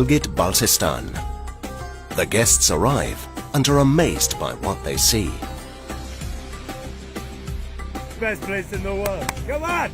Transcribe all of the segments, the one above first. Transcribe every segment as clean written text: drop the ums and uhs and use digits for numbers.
Baltistan. The guests arrive and are amazed by what they see. Best place in the world. Come on!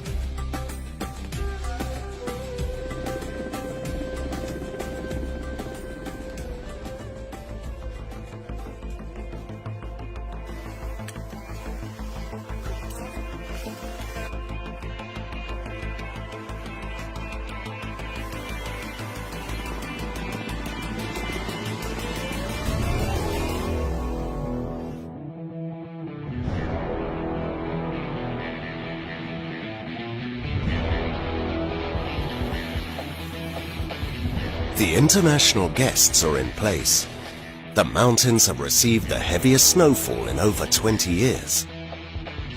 The international guests are in place. The mountains have received the heaviest snowfall in over 20 years.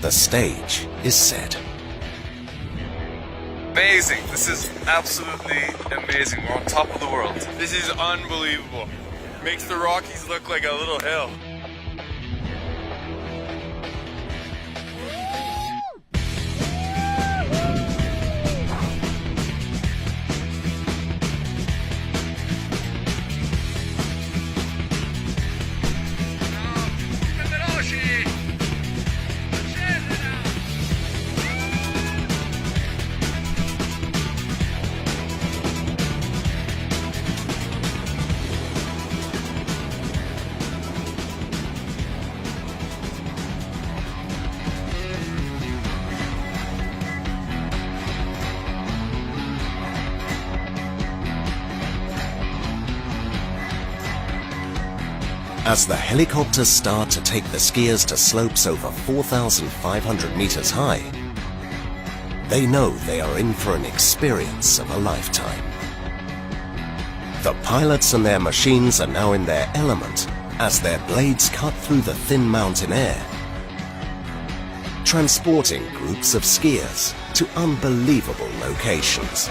The stage is set. Amazing. This is absolutely amazing. We're on top of the world. This is unbelievable. Makes the Rockies look like a little hill. As the helicopters start to take the skiers to slopes over 4,500 meters high, they know they are in for an experience of a lifetime. The pilots and their machines are now in their element as their blades cut through the thin mountain air, transporting groups of skiers to unbelievable locations.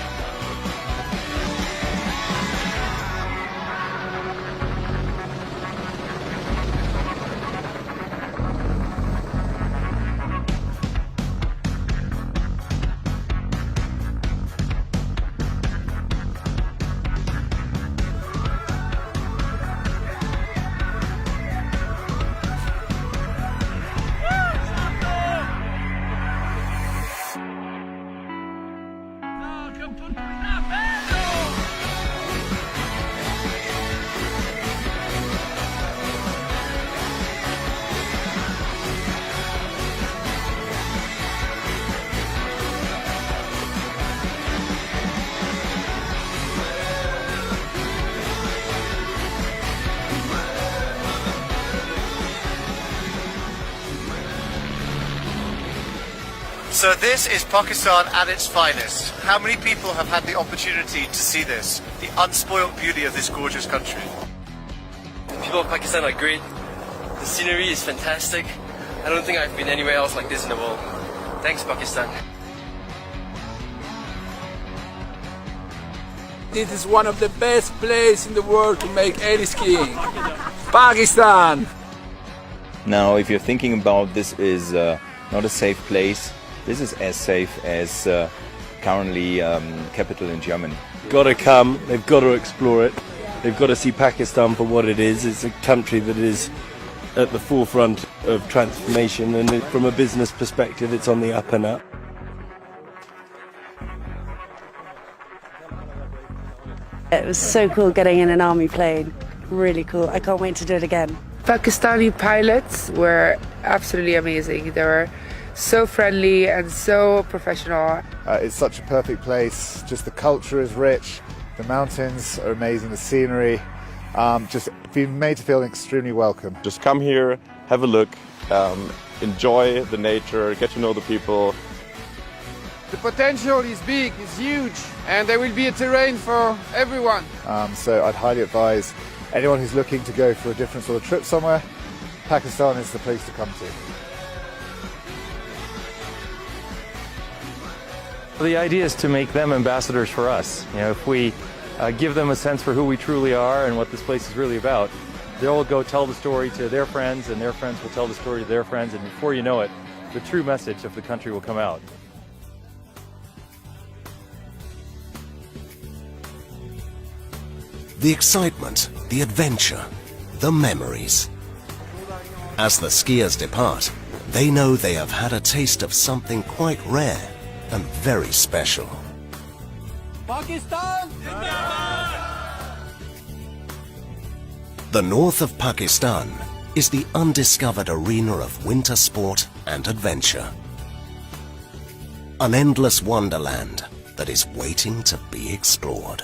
So this is Pakistan at its finest. How many people have had the opportunity to see this? The unspoilt beauty of this gorgeous country. The people of Pakistan are great. The scenery is fantastic. I don't think I've been anywhere else like this in the world. Thanks, Pakistan. This is one of the best places in the world to make any skiing. Pakistan! Now, if you're thinking about this is not a safe place, this is as safe as currently capital in Germany. Got to come, they've got to explore it. They've got to see Pakistan for what it is. It's a country that is at the forefront of transformation, and from a business perspective it's on the up and up. It was so cool getting in an army plane. Really cool. I can't wait to do it again. Pakistani pilots were absolutely amazing. They were so friendly and so professional. It's such a perfect place. Just the culture is rich. The mountains are amazing. The scenery. Just being made to feel extremely welcome. Just come here, have a look, enjoy the nature, get to know the people. The potential is big, it's huge, and there will be a terrain for everyone. So I'd highly advise anyone who's looking to go for a different sort of trip somewhere, Pakistan is the place to come to. The idea is to make them ambassadors for us. You know, if we give them a sense for who we truly are and what this place is really about, they'll go tell the story to their friends, and their friends will tell the story to their friends, and before you know it, the true message of the country will come out. The excitement, the adventure, the memories. As the skiers depart, they know they have had a taste of something quite rare and very special. Pakistan! The north of Pakistan is the undiscovered arena of winter sport and adventure. An endless wonderland that is waiting to be explored.